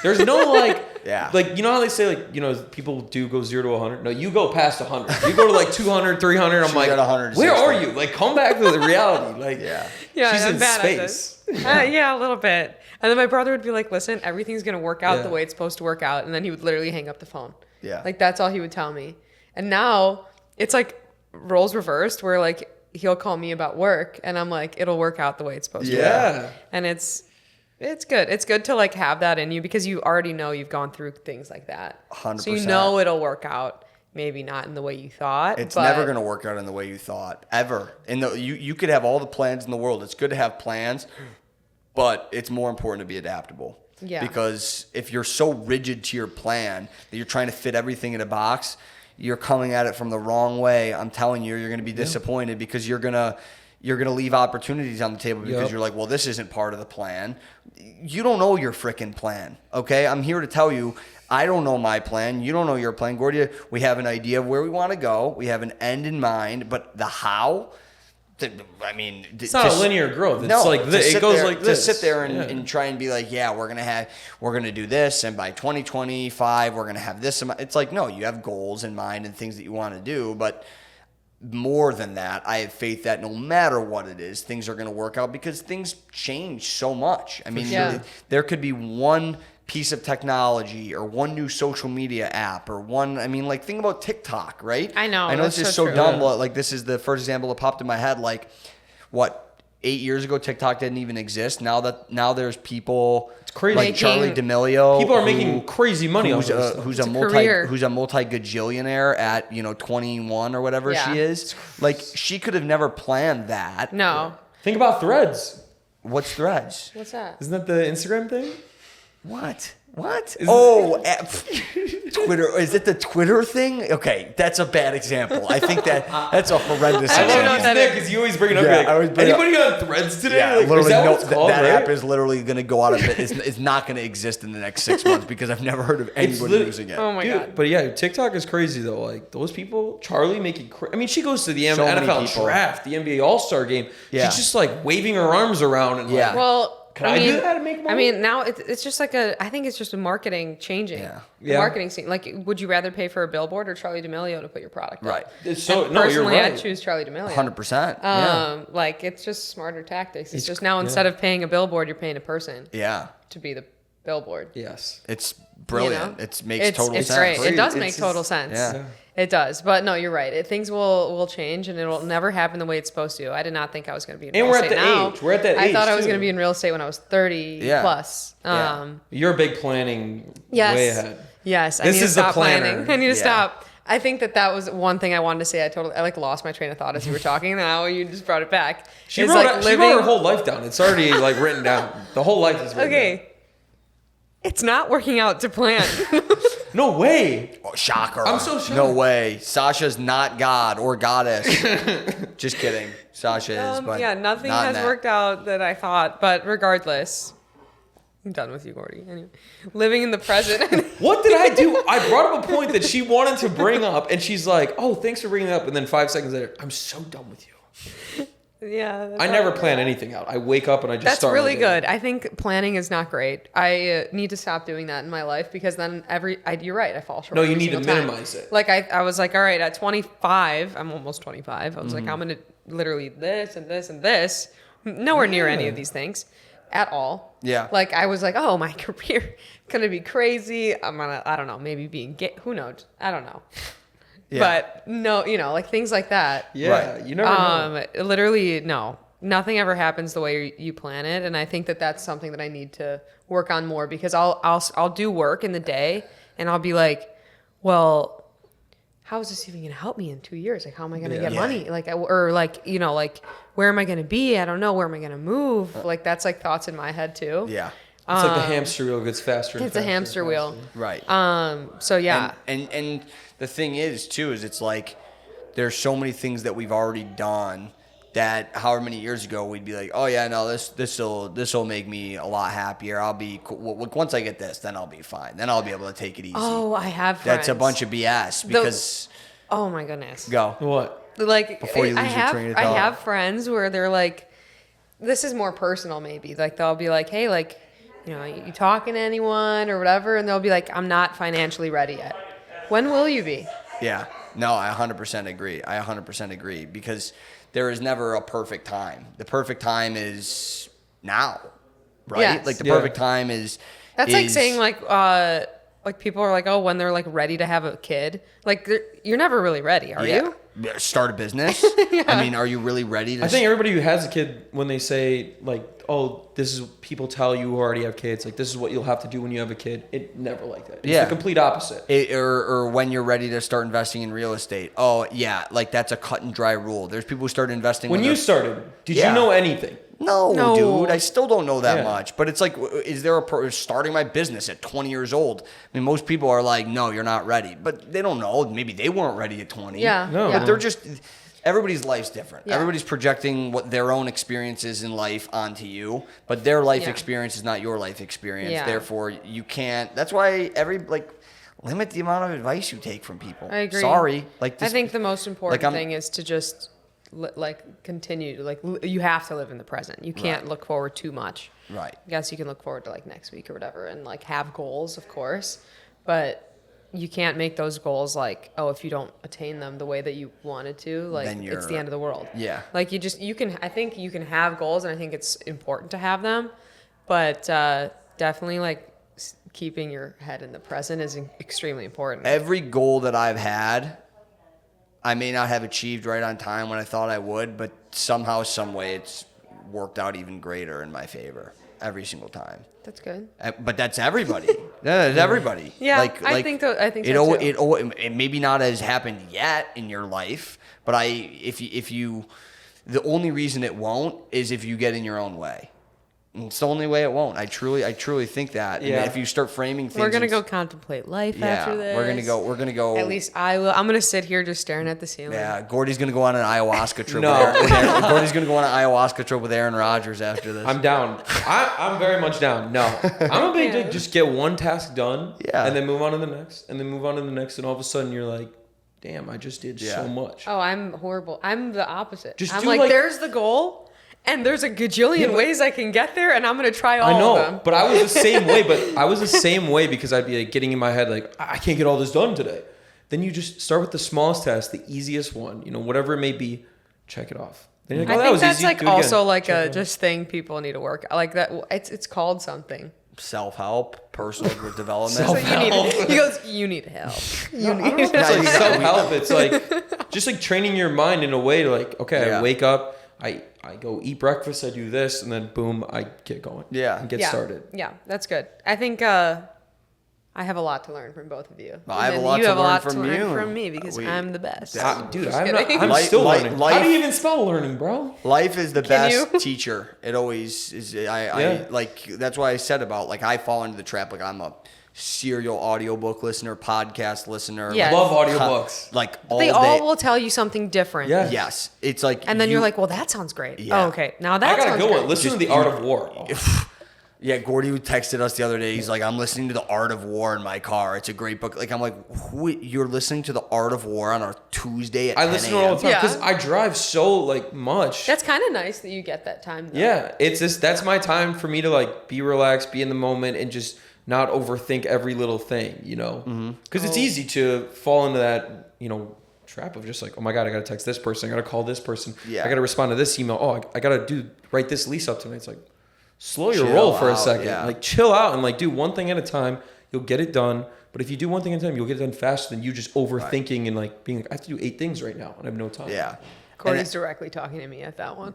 There's no like, Yeah. like, you know how they say like, you know, people do go 0 to 100? No, you go past 100. You go to like 200, 300. I'm She's like, at 160. where are you? Like, come back to the reality. Like, Yeah, she's I'm in bad at space. this. Yeah, a little bit. And then my brother would be like, listen, everything's gonna work out Yeah. the way it's supposed to work out. And then he would literally hang up the phone. Yeah. Like that's all he would tell me. And now it's like roles reversed where like he'll call me about work and I'm like, it'll work out the way it's supposed to. Yeah. And it's good. It's good to like have that in you because you already know you've gone through things like that. 100%. So you know it'll work out. Maybe not in the way you thought. It's but never going to work out in the way you thought, ever. And you could have all the plans in the world. It's good to have plans, but it's more important to be adaptable. Yeah. Because if you're so rigid to your plan that you're trying to fit everything in a box, you're coming at it from the wrong way. I'm telling you, you're going to be disappointed because you're going to leave opportunities on the table because you're like, well, this isn't part of the plan. You don't know your freaking plan, okay? I'm here to tell you, I don't know my plan. You don't know your plan. Gordia, we have an idea of where we want to go. We have an end in mind, but the how, I mean... It's not a linear growth. It's like this. It goes like this. To sit there and try and be like, yeah, we're going to do this, and by 2025, we're going to have this amount. It's like, no, you have goals in mind and things that you want to do, but... more than that, I have faith that no matter what it is, things are going to work out because things change so much. I mean, there could be one piece of technology or one new social media app or like think about TikTok, right? I know this is so so true. dumb. Like this is the first example that popped in my head. Like what? 8 years ago, TikTok didn't even exist. Now there's people crazy. like Charlie D'Amelio. People are making crazy money off of this. Who's It's a a multi gajillionaire at 21 or whatever Yeah. she is. Like she could have never planned that. No. Think about Threads. What's Threads? What's that? Isn't that the Instagram thing? What? Twitter. Is it the Twitter thing? Okay, that's a bad example. I think that's a horrendous I don't know example. what that is. because you always bring it up. Yeah, You're like, I always bring it up. anybody on Threads today? Yeah, Like, is literally, that no, what it's called, that right? app is literally going to go out of it. It's not going to exist in the next 6 months because I've never heard of anybody using it. Oh my Dude, God. but yeah, TikTok is crazy though. Like those people, Charlie making. I mean, she goes to the So many NFL people. draft, the NBA All Star game. Yeah. She's just like waving her arms around and Yeah. like, Well, Can I do that and make money? I mean, now it's just like I think it's just a marketing changing. Yeah. The marketing scene. Like, would you rather pay for a billboard or Charlie D'Amelio to put your product up? Right. It's so And no, you're personally, right. I'd choose Charlie D'Amelio. 100%. Yeah. Like, it's just smarter tactics. It's just now instead of paying a billboard, you're paying a person Yeah. to be the billboard. Yes. It's brilliant. You know? It makes total it's sense. Great. It does It's make just- total sense. Yeah. It does. But no, you're right. Things will change and it will never happen the way it's supposed to. I did not think I was going to be in And real we're at estate the now. age. We're at that I age, thought I was too. going to be in real estate when I was 30 Yeah. plus. Yeah. You're a big planning Yes. way ahead. Yes. I This need to is the stop planner. planning. I need to Yeah. stop. I think that was one thing I wanted to say. I like lost my train of thought as you were talking. Now you just brought it back. She It's wrote, like she wrote her whole life down. It's already like written down. The whole life is written down. Okay. It's not working out to plan. No way. Oh, shocker. I'm so shocked. No way. Sasha's not God or goddess. Just kidding. Sasha is. But yeah, nothing not in has that. worked out that I thought. But regardless, I'm done with you, Gordy. Anyway, living in the present. What did I do? I brought up a point that she wanted to bring up, and she's like, "Oh, thanks for bringing it up." And then 5 seconds later, I'm so done with you. Yeah. that's I never all- plan anything out. I wake up and I just That's start. really my day. good. I think planning is not great. I need to stop doing that in my life because then you're right. I fall short. No, you every need to single time. minimize it. Like I was like, all right, at 25, I'm almost 25. I was Mm-hmm. like, I'm gonna literally this and this and this. Nowhere near any of these things. at all. Yeah. Like I was like, oh, my career gonna be crazy. I don't know, maybe being gay. Who knows? I don't know. Yeah. But no, like things like that. Yeah, Right. you never know. Literally, no. Nothing ever happens the way you plan it, and I think that that's something that I need to work on more because I'll do work in the day, and I'll be like, well, how is this even gonna help me in 2 years? Like, how am I gonna get money? Like, or like, like, where am I gonna be? I don't know. Where am I gonna move? Like, that's like thoughts in my head too. Yeah. It's like the hamster wheel gets faster. And It's a faster hamster and wheel. faster. Right. So yeah. And the thing is too is it's like there's so many things that we've already done that however many years ago we'd be like, oh yeah, no, this will make me a lot happier. I'll be once I get this, then I'll be fine. Then I'll be able to take it easy. Oh, I have friends. That's a bunch of BS because oh my goodness. go. What? Like Before you lose your train of I thought. have friends where they're like, this is more personal maybe. Like they'll be like, hey, like, you talking to anyone or whatever, and they'll be like, I'm not financially ready yet. When will you be? Yeah. No, I 100% agree. I 100% agree because there is never a perfect time. The perfect time is now, right? Yes. Like the Yeah. perfect time is. That's like saying like people are like, oh, when they're like ready to have a kid. Like you're never really ready, are you? Start a business. I mean, are you really ready to? I think everybody who has a kid, when they say like, "Oh, this is," people tell you who already have kids, like, "This is what you'll have to do when you have a kid." It never like that. It's the complete opposite. Or when you're ready to start investing in real estate. Oh yeah, like that's a cut and dry rule. There's people who start investing When you started, did you know anything? No, dude. I still don't know that Yeah. much. But it's like, is there starting my business at 20 years old? I mean, most people are like, no, you're not ready. But they don't know. Maybe they weren't ready at 20. Yeah. No. Yeah. But they're just, everybody's life's different. Yeah. Everybody's projecting what their own experiences in life onto you. But their life Yeah. experience is not your life experience. Yeah. Therefore, you can't. That's why limit the amount of advice you take from people. I agree. Sorry. I think the most important I'm- thing is to just continue. Like you have to live in the present. You can't look forward too much. Right. I guess you can look forward to like next week or whatever, and like have goals, of course, but you can't make those goals like, oh, if you don't attain them the way that you wanted to, like Then it's the end of the world. Yeah. Like I think you can have goals, and I think it's important to have them, but definitely like keeping your head in the present is extremely important. Every goal that I've had, I may not have achieved right on time when I thought I would, but somehow, some way, it's worked out even greater in my favor every single time. That's good. But that's everybody. That's everybody. Yeah, I think so too. It maybe not has happened yet in your life, but if you, the only reason it won't is if you get in your own way. It's the only way it won't. I truly think that. Yeah. And if you start framing things, We're gonna go contemplate life after this. We're gonna go. At least I will. I'm gonna sit here just staring at the ceiling. Yeah, Gordy's gonna go on an ayahuasca trip. No. Gordy's gonna go on an ayahuasca trip with Aaron Rodgers after this. I'm down. I'm very much down. No, I'm a big dig. Just get one task done, and then move on to the next, and then move on to the next, and all of a sudden you're like, damn, I just did so much. Oh, I'm horrible. I'm the opposite. Just I'm do, like, like- there's the goal, and there's a gajillion ways I can get there, and I'm gonna try all I know, of them. but I was the same way. But I was the same way because I'd be like getting in my head like, I can't get all this done today. Then you just start with the smallest task, the easiest one, whatever it may be, check it off. Then you're like, I that think was that's easy. like Do it again. also like Check a it off. just thing people need to work like that. It's called something. Self-help, personal development. So he goes, you need help. You need It's like self-help. It's like just like training your mind in a way to like, okay, I wake up, I go eat breakfast, I do this, and then boom, I get going. Yeah. And get started. Yeah, that's good. I think I have a lot to learn from both of you. I have And a lot you to have a learn lot from to learn you. from me because I'm the best. Dude, Just I'm kidding. still learning. How Life- do you even spell learning, bro? Life is the Can best you? teacher. It always is. I like that's why I said about like I fall into the trap. Like I'm a serial audiobook listener, podcast listener. Yeah. Love audiobooks. Like all They day. all will tell you something different. Yeah. Yes, it's like. And then you're like, well, that sounds great. Yeah. Oh, okay. Now I that got a sounds good great. one. Listen Just to The Art of War. Oh. Yeah, Gordy texted us the other day. He's like, I'm listening to The Art of War in my car. It's a great book. Like, I'm like, you're listening to The Art of War on our Tuesday at 10 I listen to it all the time Yeah. because I drive so like much. That's kind of nice that you get that time. Though. Yeah, it's just that's my time for me to like be relaxed, be in the moment, and just not overthink every little thing, Because it's easy to fall into that, trap of just like, oh my god, I gotta text this person, I gotta call this person, Yeah. I gotta respond to this email. Oh, I gotta write this lease up tonight. It's like, slow your Chill roll for a out, second. yeah. Like chill out and like do one thing at a time. You'll get it done. But if you do one thing at a time, you'll get it done faster than you just overthinking and like being like, I have to do 8 things right now and I have no time. Yeah. Corey's directly talking to me at that one.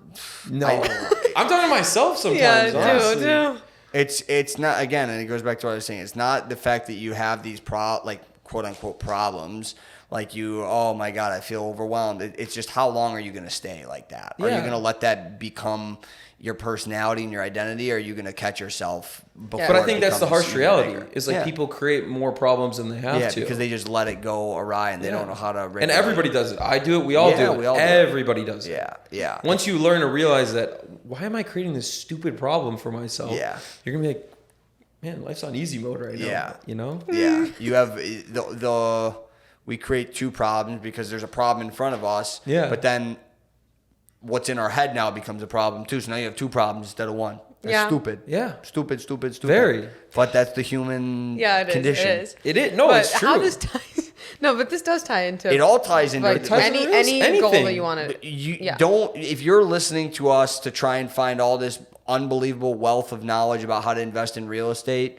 No, I'm talking to myself sometimes. Yeah, honestly. do. It's not, again, and it goes back to what I was saying. It's not the fact that you have these quote unquote problems. Like oh my God, I feel overwhelmed. It's just how long are you going to stay like that? Are you going to let that become your personality and your identity? Or are you going to catch yourself before? But I think that's the harsh reality. Bigger? Is like people create more problems than they have to. Because they just let it go awry and they don't know how to regulate. And everybody does it. I do it. We all do it. We all do Everybody does it. Yeah, yeah. Once you learn to realize that, why am I creating this stupid problem for myself? Yeah. You're going to be like, man, life's on easy mode right now. Yeah. You know? Yeah. You have we create 2 problems because there's a problem in front of us. Yeah. But then what's in our head now becomes a problem too. So now you have 2 problems instead of 1. That's Yeah. stupid. Yeah. Stupid. Very. But that's the human condition. It is. It is. No, But it's true. how this ties? No, but this does tie into. It all ties into like ties any into this. any goal Anything. that you want to. You don't, if you're listening to us to try and find all this unbelievable wealth of knowledge about how to invest in real estate,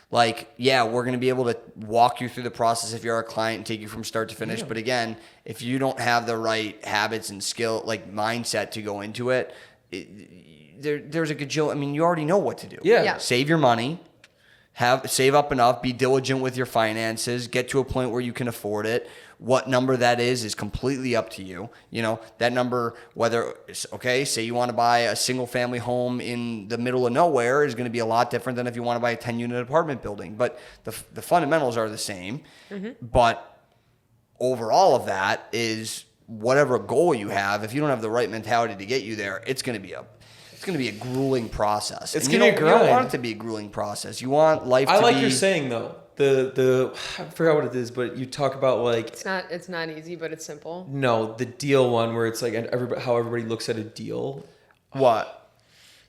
like, yeah, we're going to be able to walk you through the process if you're our client and take you from start to finish. But again, if you don't have the right habits and skill, like mindset to go into it, there's a gajillion. I mean, you already know what to do. Yeah. Save your money. Save up enough, be diligent with your finances, get to a point where you can afford it. What number that is completely up to you. You know, that number, say you want to buy a single family home in the middle of nowhere is going to be a lot different than if you want to buy a 10-unit apartment building. But the fundamentals are the same. Mm-hmm. But overall of that is whatever goal you have, if you don't have the right mentality to get you there, it's going to be a grueling process. It's going to be a grind. You don't want it to be a grueling process. You want life to be... I like your saying, though. I forgot what it is, but you talk about like... It's not easy, but it's simple. No, the deal one where it's like how everybody looks at a deal. What?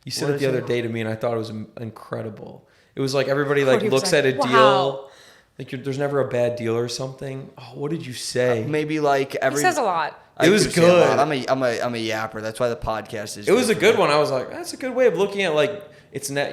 You said it the other day to me, and I thought it was incredible. It was like everybody like looks at a wow. deal... Like there's never a bad deal or something. Oh, what did you say? Maybe like every... He says a lot. It was good. I'm a yapper. That's why the podcast is... It was a good one. I was like, that's a good way of looking at like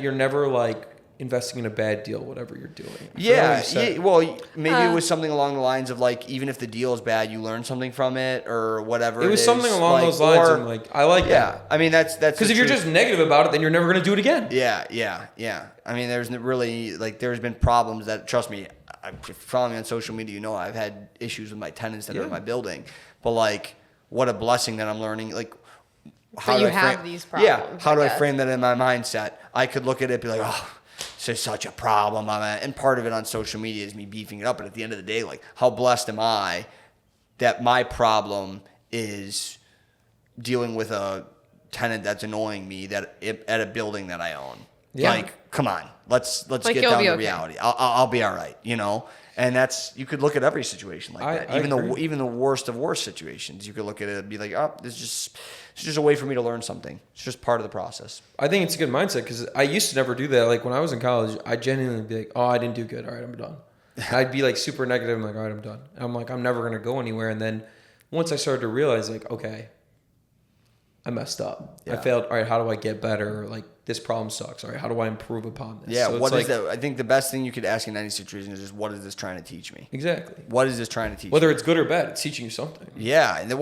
you're never like investing in a bad deal, whatever you're doing. Yeah. Well, maybe it was something along the lines of like, even if the deal is bad, you learn something from it or whatever. It was something along those lines. And like, I like that. Yeah. I mean, that's because if you're just negative about it, then you're never going to do it again. Yeah. I mean, there's really like there's been problems that, trust me, if you follow me on social media, you know I've had issues with my tenants that are in my building. But like, what a blessing that I'm learning. Like, how do I frame these problems? Yeah. How do I frame that in my mindset? I could look at it and be like, oh, this is such a problem. And part of it on social media is me beefing it up. But at the end of the day, like, how blessed am I that my problem is dealing with a tenant that's annoying me at a building that I own. Yeah. Like, come on, let's like get down to reality. I'll be all right, you know. And you could look at every situation like that. Even the worst of worst situations, you could look at it and be like, oh, it's just a way for me to learn something. It's just part of the process. I think it's a good mindset because I used to never do that. Like when I was in college, I genuinely be like, oh, I didn't do good. All right, I'm done. I'd be like super negative. I'm like, all right, I'm done. And I'm like, I'm never gonna go anywhere. And then once I started to realize, like, okay, I messed up. I failed. All right, how do I get better? Like, this problem sucks. All right, how do I improve upon this? Yeah, so what is that? I think the best thing you could ask in any situation is just, what is this trying to teach me? Exactly. What is this trying to teach Whether me? it's good or bad, it's teaching you something. Yeah, and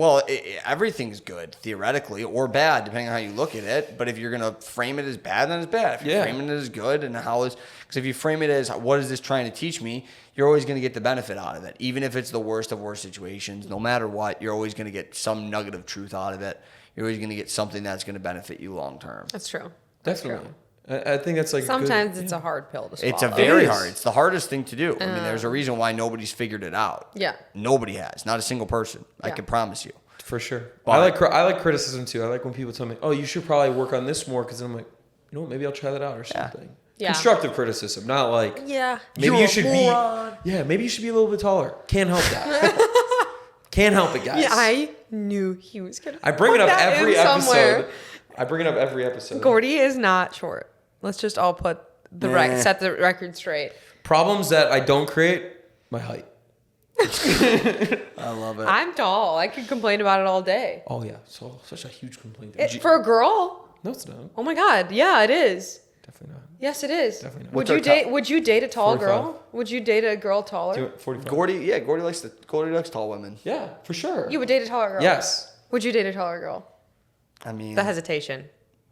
everything's good, theoretically, or bad, depending on how you look at it. But if you're going to frame it as bad, then it's bad. If you're framing it as good, and because if you frame it as, what is this trying to teach me, you're always going to get the benefit out of it. Even if it's the worst of worst situations, no matter what, you're always going to get some nugget of truth out of it. You're always going to get something that's going to benefit you long term. That's true. Definitely. I think that's like sometimes it's a hard pill to swallow. It's very hard. It's the hardest thing to do. I mean, there's a reason why nobody's figured it out. Yeah. Nobody has. Not a single person. Yeah. I can promise you. For sure. But I like criticism too. I like when people tell me, "Oh, you should probably work on this more," because I'm like, you know what? Maybe I'll try that out or something. Yeah. Constructive criticism, not like maybe you should be. Yeah, maybe you should be a little bit taller. Can't help that. Can't help it, guys. Yeah, I knew he was gonna. I bring it up every episode. I bring it up every episode. Gordy is not short. Let's just all put set the record straight. Problems that I don't create, my height. I love it. I'm tall. I could complain about it all day. Oh yeah, so such a huge complaint. For a girl? No, it's not. Oh my god, yeah, it is. Definitely not. Yes, it is. Definitely not. Would you date a tall 45. girl? Would you date a girl taller? 45. Gordy likes tall women. Yeah, for sure. You would date a taller girl. Yes. Would you date a taller girl? I mean, The hesitation.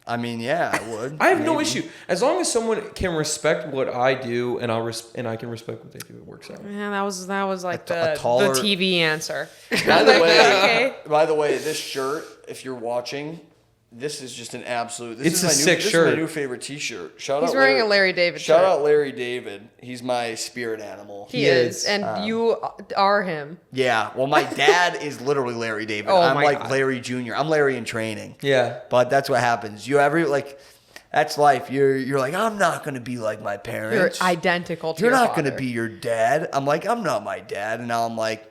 Yeah, I would. I have no issue as long as someone can respect what I do and I can respect what they do. It works out. Yeah, that was like A the taller- TV answer. By the way, Okay. by the way, this shirt, if you're watching, this is just an absolute. It's a sick shirt. This is my new favorite T-shirt. Shout He's out. wearing a Larry David Shout shirt. out Larry David. He's my spirit animal. He is, and you are him. Yeah. Well, my dad is literally Larry David. Oh I'm my like God. Larry Jr. I'm Larry in training. Yeah. But that's what happens. That's life. You're like, I'm not gonna be like my You're parents. identical to You're your not father. gonna be your dad. I'm like, I'm not my dad. And now I'm like,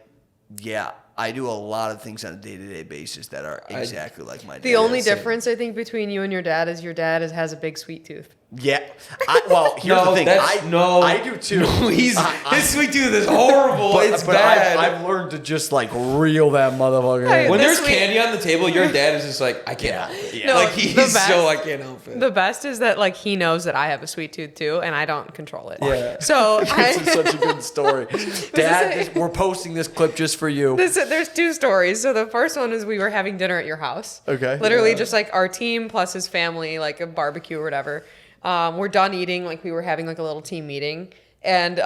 yeah, I do a lot of things on a day-to-day basis that are exactly like my dad. The only same. difference, I think, between you and your dad is your dad has a big sweet tooth. Yeah. Here's the thing. I do too. No, his sweet tooth is horrible. It's but bad. I've learned to just like reel that motherfucker Hey, in. when the there's sweet- candy on the table, your dad is just like, I can't help it. No, Like the he's best- so I can't help it. The best is that like he knows that I have a sweet tooth too, and I don't control it. Yeah. So This is such a good story. Dad, is we're posting this clip just for you. There's two stories. So the first one is we were having dinner at your house. Okay. Literally just like our team plus his family, like a barbecue or whatever. We're done eating. Like we were having like a little team meeting. And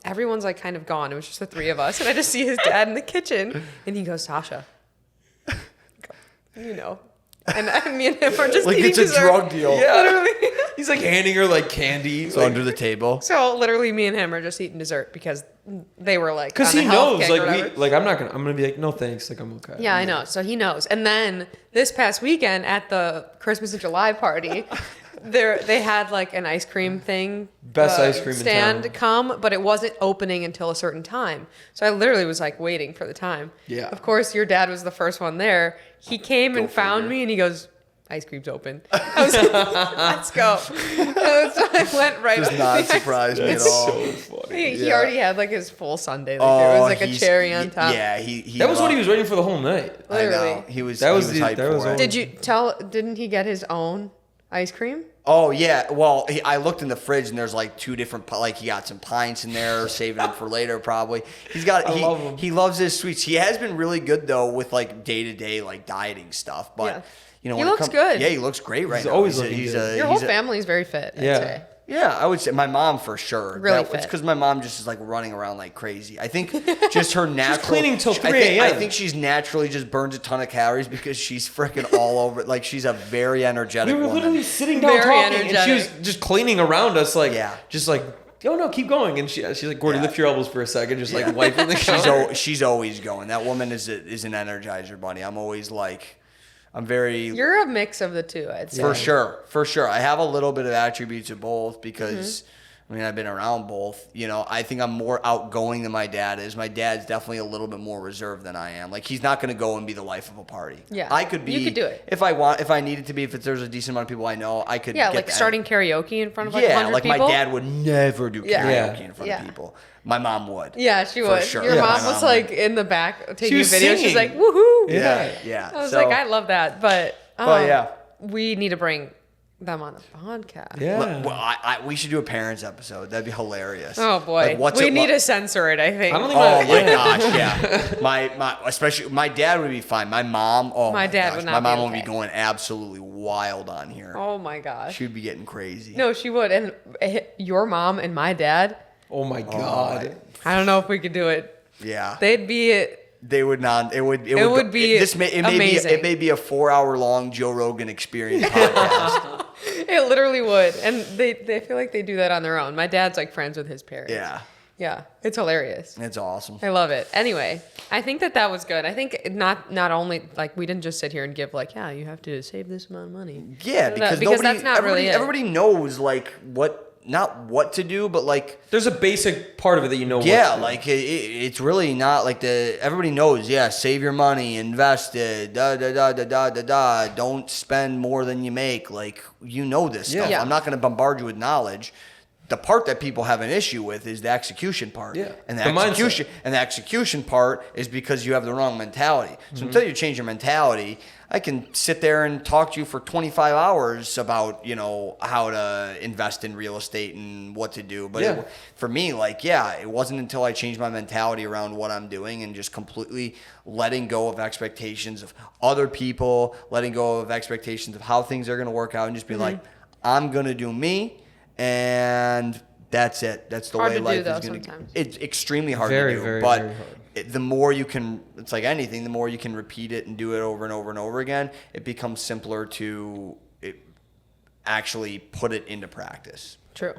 everyone's like kind of gone. It was just the three of us. And I just see his dad in the kitchen. And he goes, Tasha. You know. And me and him are just Like eating it's a dessert. drug deal. Yeah. Literally. He's like handing her like candy. So under the table. So literally me and him are just eating dessert because they were like Because on he a health knows, kick or like whatever. I'm gonna be like, no thanks, like I'm okay. Yeah, I know. So he knows. And then this past weekend at the Christmas in July party, they had like an ice cream thing. Best ice cream in stand town. come, but it wasn't opening until a certain time. So I literally was like waiting for the time. Yeah. Of course, your dad was the first one there. He came and found figure. me and he goes, ice cream's open. I was like, let's go. So I went right Does up not the ice surprise me at It's all. so funny. He Yeah. already had like his full sundae. Like there was like a cherry on top. Yeah, he That was what he loved- was waiting for the whole night. I know. Literally. He was. That was he was the- hyped that for was it. all- Did you didn't he get his own ice cream? Oh yeah, well I looked in the fridge and there's like two different like he got some pints in there, saving them for later probably. He's got I love him. he loves his sweets. He has been really good though with like day to day like dieting stuff, but Yeah. you know He when it looks comes- good. Yeah, he looks great right He's now. always He's a- looking he's good. a- Your whole he's a- family is very fit. I'd Yeah. say. Yeah, I would say my mom for sure. Really It's fit. because my mom just is like running around like crazy. I think just her natural. cleaning till 3 I a.m.. think she's naturally just burns a ton of calories because she's freaking all over. Like she's a very energetic We were woman. literally sitting down Very talking, and she was energetic. just cleaning around us, like, Yeah. just like, oh no, keep going. And she's like, Gordy, Yeah. lift your elbows for a second, just Yeah. like wiping the counter. She's always going. That woman is an energizer bunny. I'm always like, I'm very You're a mix of the two, I'd say. for sure. I have a little bit of attributes of both because. Mm-hmm. I mean, I've been around both. You know, I think I'm more outgoing than my dad is. My dad's definitely a little bit more reserved than I am. Like, he's not going to go and be the life of a party. Yeah. I could be. You could do it. if I needed to be. If there's a decent amount of people I know, I could. Yeah, get like that. starting karaoke in front of like Yeah, 100 like people. my dad would never do karaoke Yeah. in front Yeah. of people. My mom would. Yeah, she For would. sure. Your Yeah, mom my was mom like would. in the back taking was a video. She's singing. like, woohoo. Yeah. I was So- like, I love that. But yeah. we need to bring them on the podcast. Yeah. Well, we should do a parents episode. That'd be hilarious. Oh boy. Like, what's we it need like- to censor it, I think. I don't think Oh my Yeah. gosh, yeah. My especially my dad would be fine. My mom, oh My my dad gosh, would not my be mom would be okay. going absolutely wild on here. Oh my gosh. She would be getting crazy. No, she would. And your mom and my dad, Oh my God. I don't know if we could do it. Yeah, They'd be they would not. It would would be amazing. It may be a 4-hour long Joe Rogan experience podcast. it literally would. And they feel like they do that on their own. My dad's like friends with his parents. Yeah, Yeah. It's hilarious. it's awesome. I love it. Anyway, I think that was good. I think not only like we didn't just sit here and give like, yeah, you have to save this amount of money. Yeah, because that's not really it. everybody knows like not what to do, but like There's a basic part of it that you know. yeah, what to do. like it's really not like everybody knows. Yeah, save your money, invest it, da. Don't spend more than you make. Like you know this stuff. Yeah. I'm not going to bombard you with knowledge. the part that people have an issue with is the execution part. Yeah. And The the execution part is because you have the wrong mentality. So until you change your mentality, I can sit there and talk to you for 25 hours about, how to invest in real estate and what to do. But for me, it wasn't until I changed my mentality around what I'm doing and just completely letting go of expectations of other people, letting go of expectations of how things are going to work out, and just be like, I'm going to do me, and that's it. That's the way life is going to go. It's extremely hard to do. But very hard. The more you can, it's like anything, the more you can repeat it and do it over and over and over again, it becomes simpler to actually put it into practice. True.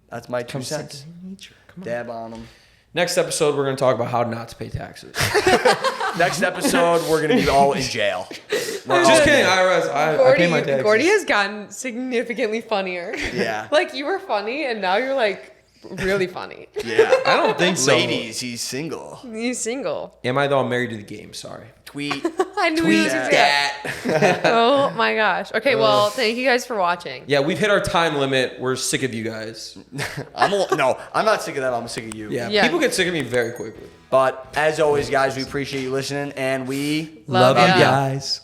That's my 2 cents. Dab on them. Next episode, we're going to talk about how not to pay taxes. Next episode, we're going to be all in jail. Just kidding, IRS. I pay my taxes. Gordy has gotten significantly funnier. Yeah. Like, you were funny, and now you're, like, really funny. Yeah. I don't think so. Ladies, he's single. He's single. Am I, though? I'm married to the game. Sorry. Tweet. I knew he was that. Oh, my gosh. Okay, well, thank you guys for watching. Yeah, we've hit our time limit. We're sick of you guys. I'm not sick of them. I'm sick of you. Yeah, people get sick of me very quickly. But as always, guys, we appreciate you listening, and we Love you ya. guys.